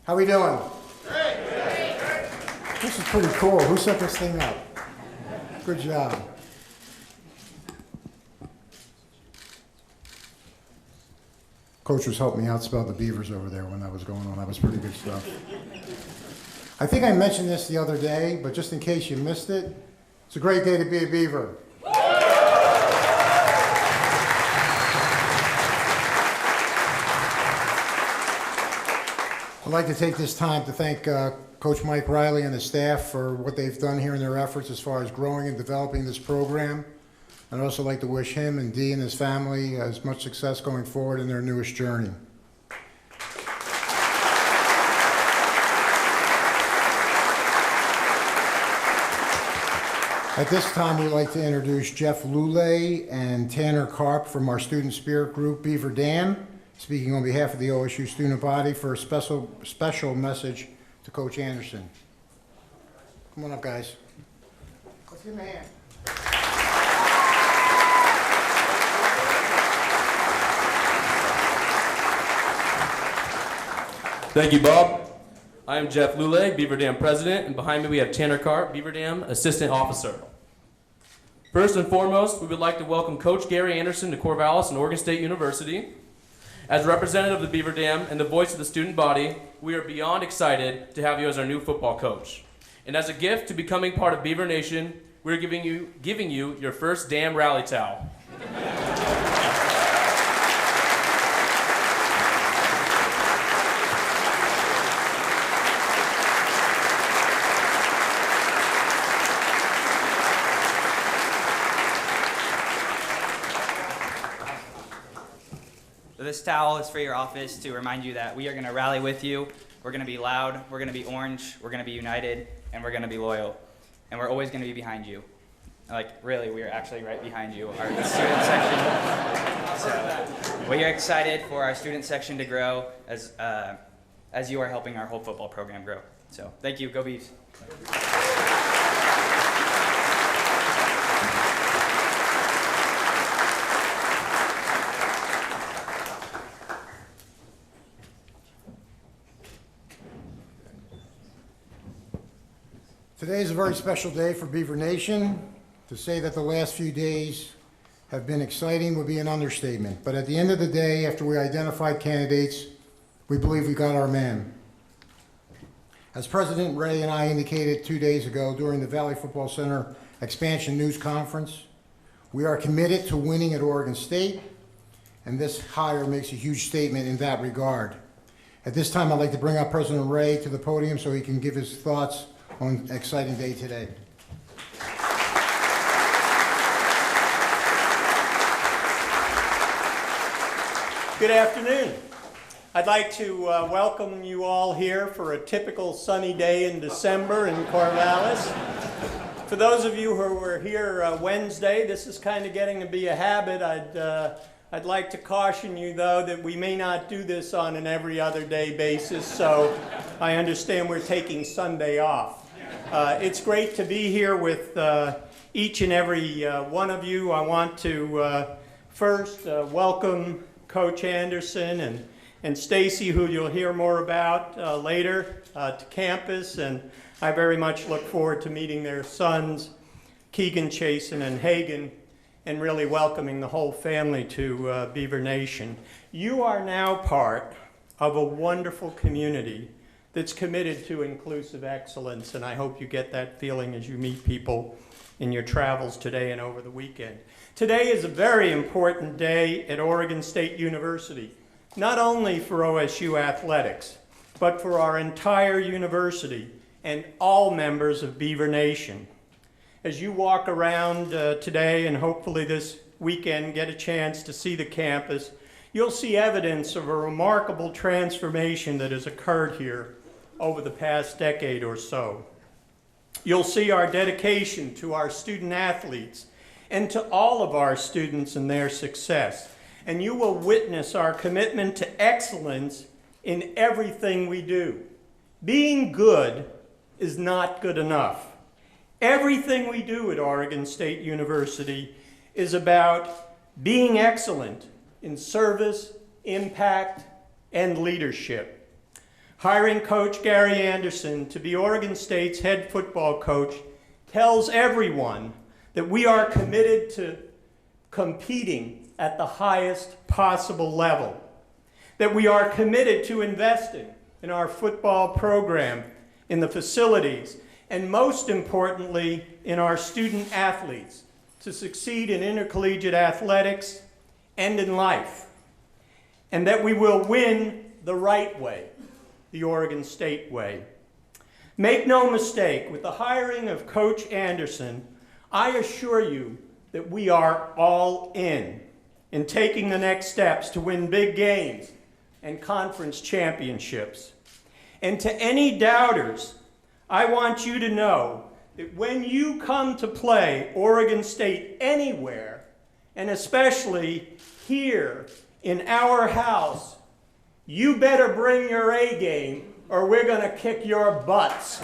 How we doing? Great. This is pretty cool. Who set this thing up? Good job. Coach was helping me out spell the Beavers over there when that was going on. That was pretty good stuff. I think I mentioned this the other day, but just in case you missed it, it's a great day to be a Beaver. I'd like to take this time to thank Coach Mike Riley and the staff for what they've done here in their efforts as far as growing and developing this program. I'd also like to wish him and Dee and his family as much success going forward in their newest journey. At this time, we'd like to introduce Jeff Lulay and Tanner Karp from our student spirit group, Beaver Dam, speaking on behalf of the OSU student body for a special message to Coach Andersen. Come on up, guys. Let's give him a hand. Thank you, Bob. I am Jeff Lulay, Beaver Dam President, and behind me we have Tanner Karp, Beaver Dam Assistant Officer. First and foremost, we would like to welcome Coach Gary Andersen to Corvallis and Oregon State University. As representative of the Beaver Dam and the voice of the student body, we are beyond excited to have you as our new football coach. And as a gift to becoming part of Beaver Nation, we're giving you your first Dam rally towel. This towel is for your office to remind you that we are going to rally with you. We're going to be loud, we're going to be orange, we're going to be united, and we're going to be loyal. And we're always going to be behind you. Like, really, we are actually right behind you, our student section. So, we are excited for our student section to grow as you are helping our whole football program grow. So, thank you. Go Beavs. Today is a very special day for Beaver Nation. To say that the last few days have been exciting would be an understatement. But at the end of the day, after we identified candidates, we believe we got our man. As President Ray and I indicated 2 days ago during the Valley Football Center Expansion News Conference, we are committed to winning at Oregon State, and this hire makes a huge statement in that regard. At this time, I'd like to bring up President Ray to the podium so he can give his thoughts on an exciting day today. Good afternoon. I'd like to welcome you all here for a typical sunny day in December in Corvallis. For those of you who were here Wednesday, this is kind of getting to be a habit. I'd like to caution you, though, that we may not do this on an every other day basis, so I understand we're taking Sunday off. It's great to be here with each and every one of you. I want to first welcome Coach Andersen and Stacy, who you'll hear more about later, to campus, and I very much look forward to meeting their sons, Keegan, Chasen, and Hagan, and really welcoming the whole family to Beaver Nation. You are now part of a wonderful community that's committed to inclusive excellence, and I hope you get that feeling as you meet people in your travels today and over the weekend. Today is a very important day at Oregon State University, not only for OSU athletics, but for our entire university and all members of Beaver Nation. As you walk around today and hopefully this weekend get a chance to see the campus, you'll see evidence of a remarkable transformation that has occurred here over the past decade or so. You'll see our dedication to our student athletes and to all of our students and their success. And you will witness our commitment to excellence in everything we do. Being good is not good enough. Everything we do at Oregon State University is about being excellent in service, impact, and leadership. Hiring Coach Gary Andersen to be Oregon State's head football coach tells everyone that we are committed to competing at the highest possible level, that we are committed to investing in our football program, in the facilities, and most importantly, in our student athletes to succeed in intercollegiate athletics and in life, and that we will win the right way, the Oregon State way. Make no mistake, with the hiring of Coach Andersen, I assure you that we are all in taking the next steps to win big games and conference championships. And to any doubters, I want you to know that when you come to play Oregon State anywhere, and especially here in our house, you better bring your A game or we're going to kick your butts.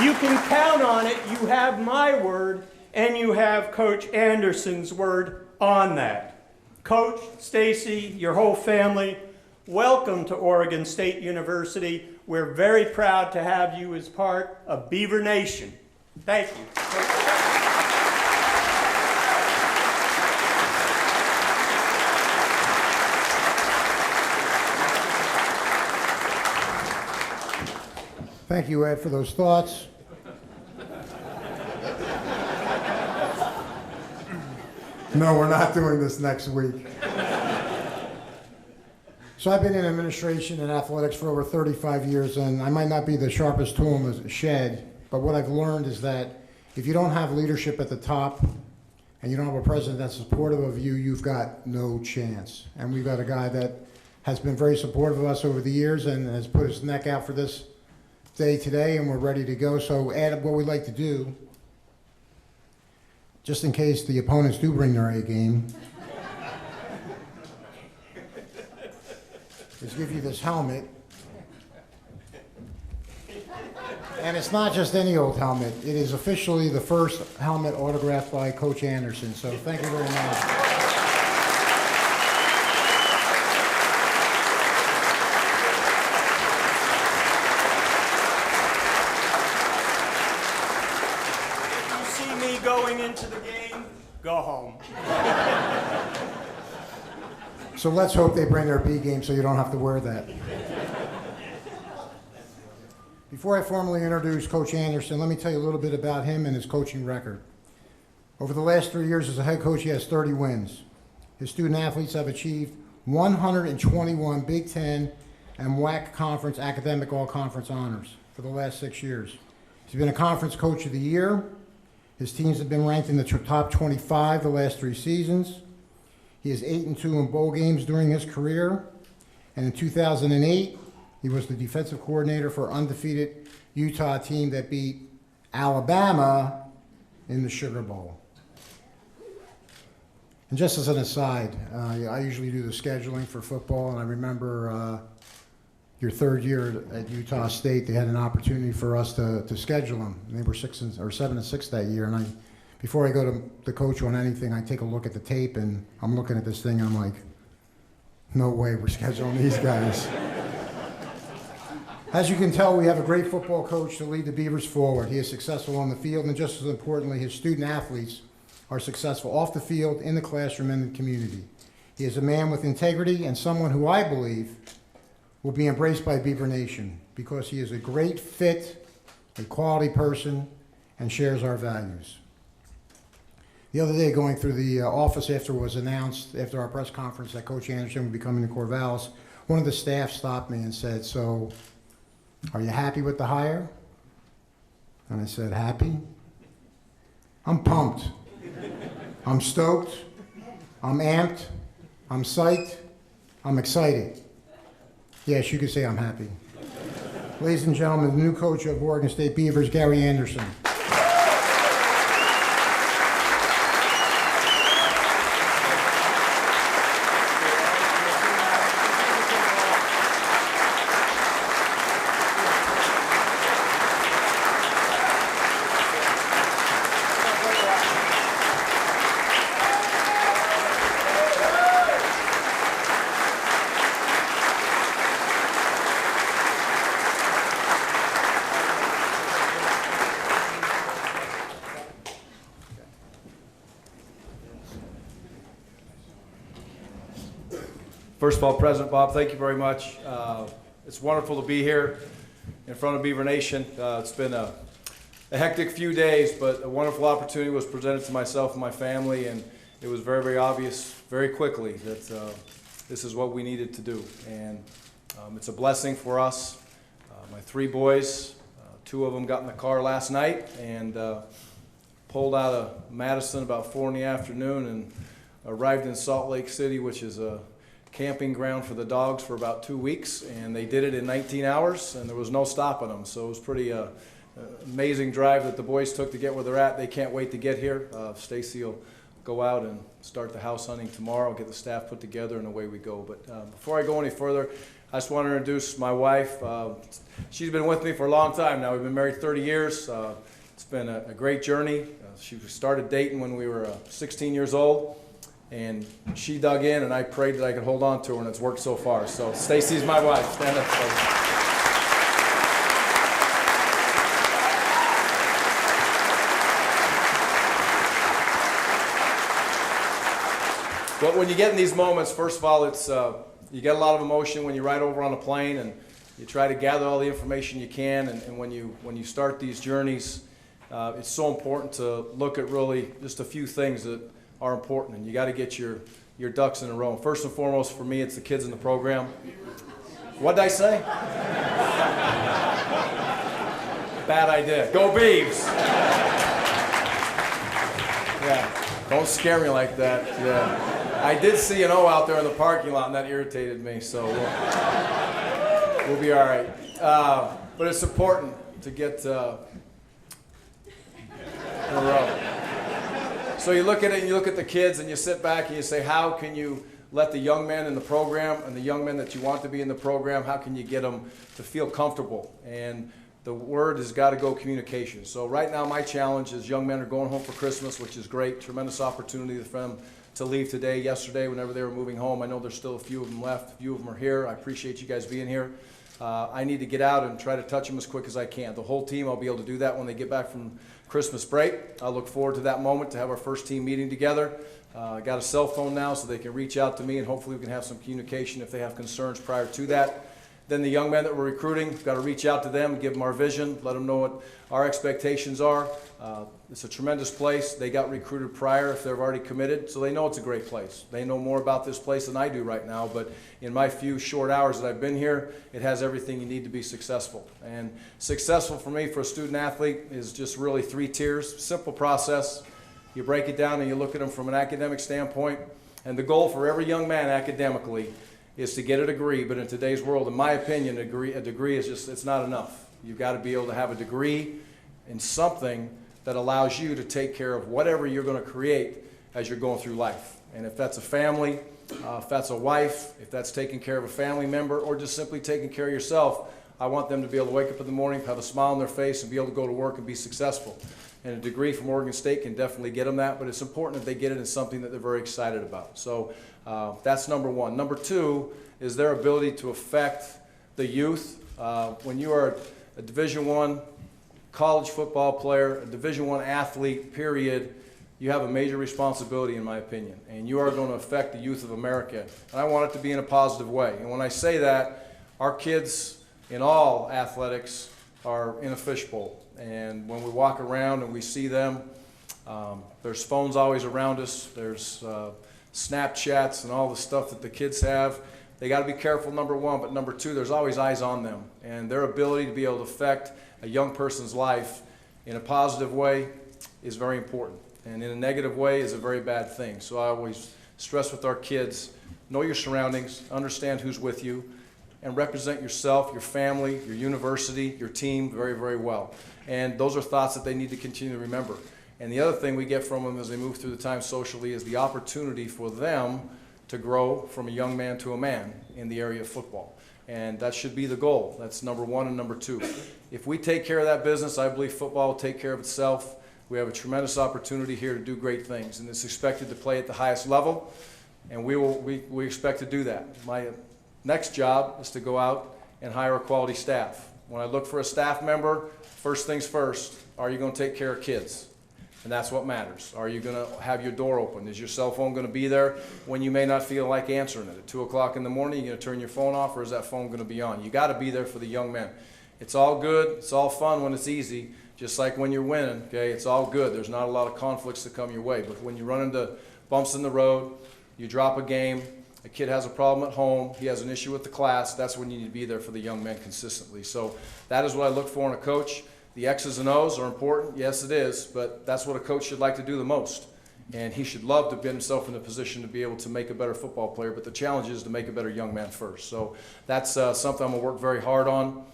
You can count on it. You have my word and you have Coach Andersen's word on that. Coach, Stacy, your whole family, welcome to Oregon State University. We're very proud to have you as part of Beaver Nation. Thank you. Thank you, Ed, for those thoughts. No, we're not doing this next week. So I've been in administration and athletics for over 35 years, and I might not be the sharpest tool in the shed, but what I've learned is that if you don't have leadership at the top and you don't have a president that's supportive of you, you've got no chance. And we've got a guy that has been very supportive of us over the years and has put his neck out for this day today, and we're ready to go. So Ed, what we'd like to do, just in case the opponents do bring their A game, is give you this helmet. And it's not just any old helmet. It is officially the first helmet autographed by Coach Andersen. So thank you very much. Going into the game, go home. So let's hope they bring their B game so you don't have to wear that. Before I formally introduce Coach Andersen, let me tell you a little bit about him and his coaching record. Over the last 3 years as a head coach, he has 30 wins. His student athletes have achieved 121 Big Ten and WAC Conference academic all-conference honors for the last 6 years. He's been a Conference Coach of the Year. His teams have been ranked in the top 25 the last 3 seasons. He is 8-2 in bowl games during his career. And in 2008, he was the defensive coordinator for undefeated Utah team that beat Alabama in the Sugar Bowl. And just as an aside, I usually do the scheduling for football, and I remember your third year at Utah State, they had an opportunity for us to schedule them. And they were 7-6 that year. And before I go to the coach on anything, I take a look at the tape, and I'm looking at this thing, and I'm like, no way we're scheduling these guys. As you can tell, we have a great football coach to lead the Beavers forward. He is successful on the field, and just as importantly, his student athletes are successful off the field, in the classroom, and in the community. He is a man with integrity and someone who I believe will be embraced by Beaver Nation because he is a great fit, a quality person, and shares our values. The other day, going through the office after it was announced, after our press conference that Coach Andersen would be coming to Corvallis, one of the staff stopped me and said, "So, are you happy with the hire?" And I said, "Happy? I'm pumped. I'm stoked. I'm amped. I'm psyched. I'm excited." Yes, you could say I'm happy. Ladies and gentlemen, the new coach of Oregon State Beavers, Gary Andersen. First of all, President Bob, thank you very much. It's wonderful to be here in front of Beaver Nation. It's been a hectic few days, but a wonderful opportunity was presented to myself and my family, and it was very, very obvious very quickly that this is what we needed to do. And it's a blessing for us. My three boys, two of them got in the car last night and pulled out of Madison about 4 in the afternoon and arrived in Salt Lake City, which is a camping ground for the dogs, for about 2 weeks, and they did it in 19 hours, and there was no stopping them. So it was pretty amazing drive that the boys took to get where they're at. They can't wait to get here. Stacy will go out and start the house hunting tomorrow, get the staff put together, and away we go. But before I go any further, I just want to introduce my wife. She's been with me for a long time now. We've been married 30 years. It's been a great journey. She started dating when we were 16 years old, and she dug in, and I prayed that I could hold on to her, and it's worked so far. So Stacy's my wife. Stand up, Stacy. But when you get in these moments, first of all, it's you get a lot of emotion when you ride over on a plane, and you try to gather all the information you can. And when you start these journeys, it's so important to look at really just a few things that are important, and you got to get your ducks in a row. First and foremost, for me, it's the kids in the program. What did I say? Bad idea. Go Beavs! Yeah, don't scare me like that. Yeah. I did see an O out there in the parking lot, and that irritated me, so we'll be all right. But it's important to get in a row. So you look at it, and you look at the kids, and you sit back and you say, how can you let the young men in the program and the young men that you want to be in the program, how can you get them to feel comfortable? And the word has got to go communication. So right now my challenge is young men are going home for Christmas, which is great, tremendous opportunity for them to leave today, yesterday, whenever they were moving home. I know there's still a few of them left. A few of them are here. I appreciate you guys being here. I need to get out and try to touch them as quick as I can. The whole team, I'll be able to do that when they get back from Christmas break. I look forward to that moment to have our first team meeting together. I got a cell phone now so they can reach out to me, and hopefully we can have some communication if they have concerns prior to that. Then the young men that we're recruiting, got to reach out to them, give them our vision, let them know what our expectations are. It's a tremendous place. They got recruited prior if they're already committed, so they know it's a great place. They know more about this place than I do right now, but in my few short hours that I've been here, it has everything you need to be successful. And successful for me, for a student athlete, is just really 3 tiers. Simple process. You break it down and you look at them from an academic standpoint, and the goal for every young man academically is to get a degree. But in today's world, in my opinion, a degree is just, it's not enough. You've got to be able to have a degree in something that allows you to take care of whatever you're going to create as you're going through life. And if that's a family, if that's a wife, if that's taking care of a family member, or just simply taking care of yourself, I want them to be able to wake up in the morning, have a smile on their face, and be able to go to work and be successful. And a degree from Oregon State can definitely get them that, but it's important that they get it in something that they're very excited about. So that's number one. Number two is their ability to affect the youth. When you are a Division I college football player, a Division I athlete, period, you have a major responsibility, in my opinion, and you are going to affect the youth of America. And I want it to be in a positive way. And when I say that, our kids in all athletics are in a fishbowl. And when we walk around and we see them, there's phones always around us. There's Snapchats and all the stuff that the kids have. They got to be careful, number one, but number two, there's always eyes on them. And their ability to be able to affect a young person's life in a positive way is very important. And in a negative way is a very bad thing. So I always stress with our kids, know your surroundings, understand who's with you, and represent yourself, your family, your university, your team very, very well. And those are thoughts that they need to continue to remember. And the other thing we get from them as they move through the time socially is the opportunity for them to grow from a young man to a man in the area of football. And that should be the goal. That's number one and number two. If we take care of that business, I believe football will take care of itself. We have a tremendous opportunity here to do great things, and it's expected to play at the highest level, and we expect to do that. My next job is to go out and hire a quality staff. When I look for a staff member, first things first, are you going to take care of kids? And that's what matters. Are you going to have your door open? Is your cell phone going to be there when you may not feel like answering it? At 2 o'clock in the morning, you're going to turn your phone off, or is that phone going to be on? You got to be there for the young men. It's all good. It's all fun when it's easy, just like when you're winning, okay? It's all good. There's not a lot of conflicts that come your way. But when you run into bumps in the road, you drop a game, a kid has a problem at home, he has an issue with the class, that's when you need to be there for the young men consistently. So that is what I look for in a coach. The X's and O's are important, yes it is, but that's what a coach should like to do the most. And he should love to put himself in a position to be able to make a better football player, but the challenge is to make a better young man first. So that's something I'm going to work very hard on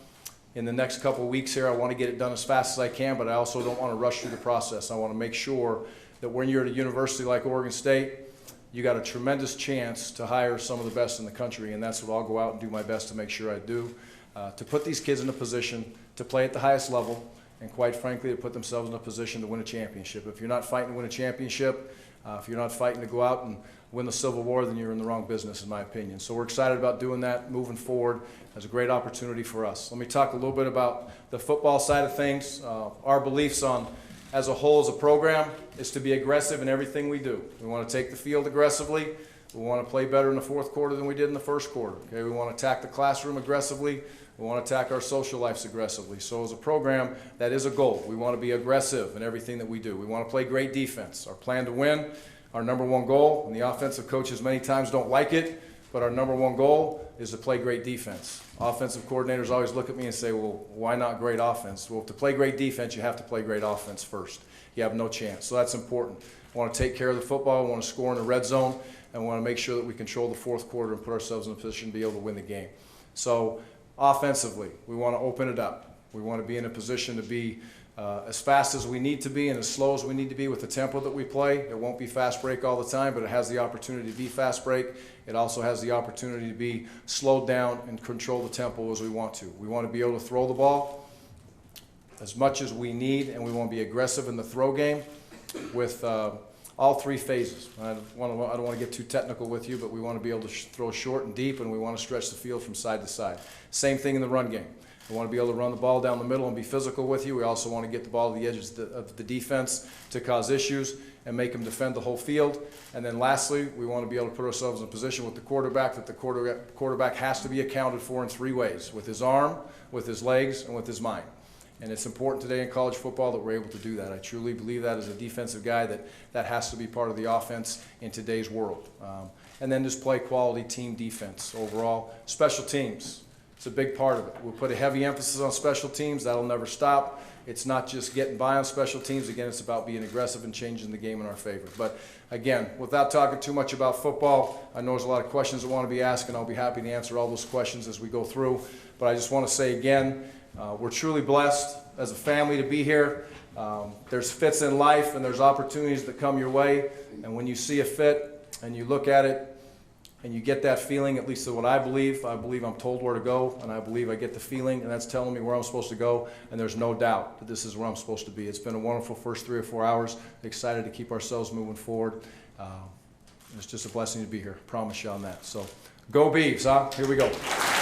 in the next couple of weeks here. I want to get it done as fast as I can, but I also don't want to rush through the process. I want to make sure that when you're at a university like Oregon State, you got a tremendous chance to hire some of the best in the country, and that's what I'll go out and do my best to make sure I do, to put these kids in a position to play at the highest level, and quite frankly, to put themselves in a position to win a championship. If you're not fighting to win a championship, if you're not fighting to go out and win the Civil War, then you're in the wrong business, in my opinion. So we're excited about doing that, moving forward. It's a great opportunity for us. Let me talk a little bit about the football side of things. Our beliefs on, as a whole, as a program, is to be aggressive in everything we do. We want to take the field aggressively. We want to play better in the fourth quarter than we did in the first quarter. Okay? We want to attack the classroom aggressively. We want to attack our social lives aggressively. So as a program, that is a goal. We want to be aggressive in everything that we do. We want to play great defense. Our plan to win, our number one goal, and the offensive coaches many times don't like it, but our number one goal is to play great defense. Offensive coordinators always look at me and say, well, why not great offense? Well, to play great defense, you have to play great offense first. You have no chance. So that's important. We want to take care of the football. We want to score in the red zone, and we want to make sure that we control the fourth quarter and put ourselves in a position to be able to win the game. So offensively, we want to open it up. We want to be in a position to be as fast as we need to be and as slow as we need to be with the tempo that we play. It won't be fast break all the time, but it has the opportunity to be fast break. It also has the opportunity to be slowed down and control the tempo as we want to. We want to be able to throw the ball as much as we need, and we want to be aggressive in the throw game with all three phases. I don't want to get too technical with you, but we want to be able to throw short and deep, and we want to stretch the field from side to side. Same thing in the run game. We want to be able to run the ball down the middle and be physical with you. We also want to get the ball to the edges of the defense to cause issues and make them defend the whole field. And then lastly, we want to be able to put ourselves in a position with the quarterback that the quarterback has to be accounted for in three ways: with his arm, with his legs, and with his mind. And it's important today in college football that we're able to do that. I truly believe that as a defensive guy that has to be part of the offense in today's world. And then just play quality team defense overall. Special teams, it's a big part of it. We'll put a heavy emphasis on special teams. That'll never stop. It's not just getting by on special teams. Again, it's about being aggressive and changing the game in our favor. But again, without talking too much about football, I know there's a lot of questions that want to be asked, and I'll be happy to answer all those questions as we go through. But I just want to say again, we're truly blessed as a family to be here. There's fits in life and there's opportunities that come your way. And when you see a fit and you look at it and you get that feeling, at least what I believe I'm told where to go, and I believe I get the feeling, and that's telling me where I'm supposed to go, and there's no doubt that this is where I'm supposed to be. It's been a wonderful first 3 or 4 hours. Excited to keep ourselves moving forward. It's just a blessing to be here. Promise you on that. So go Beavs, huh? Here we go.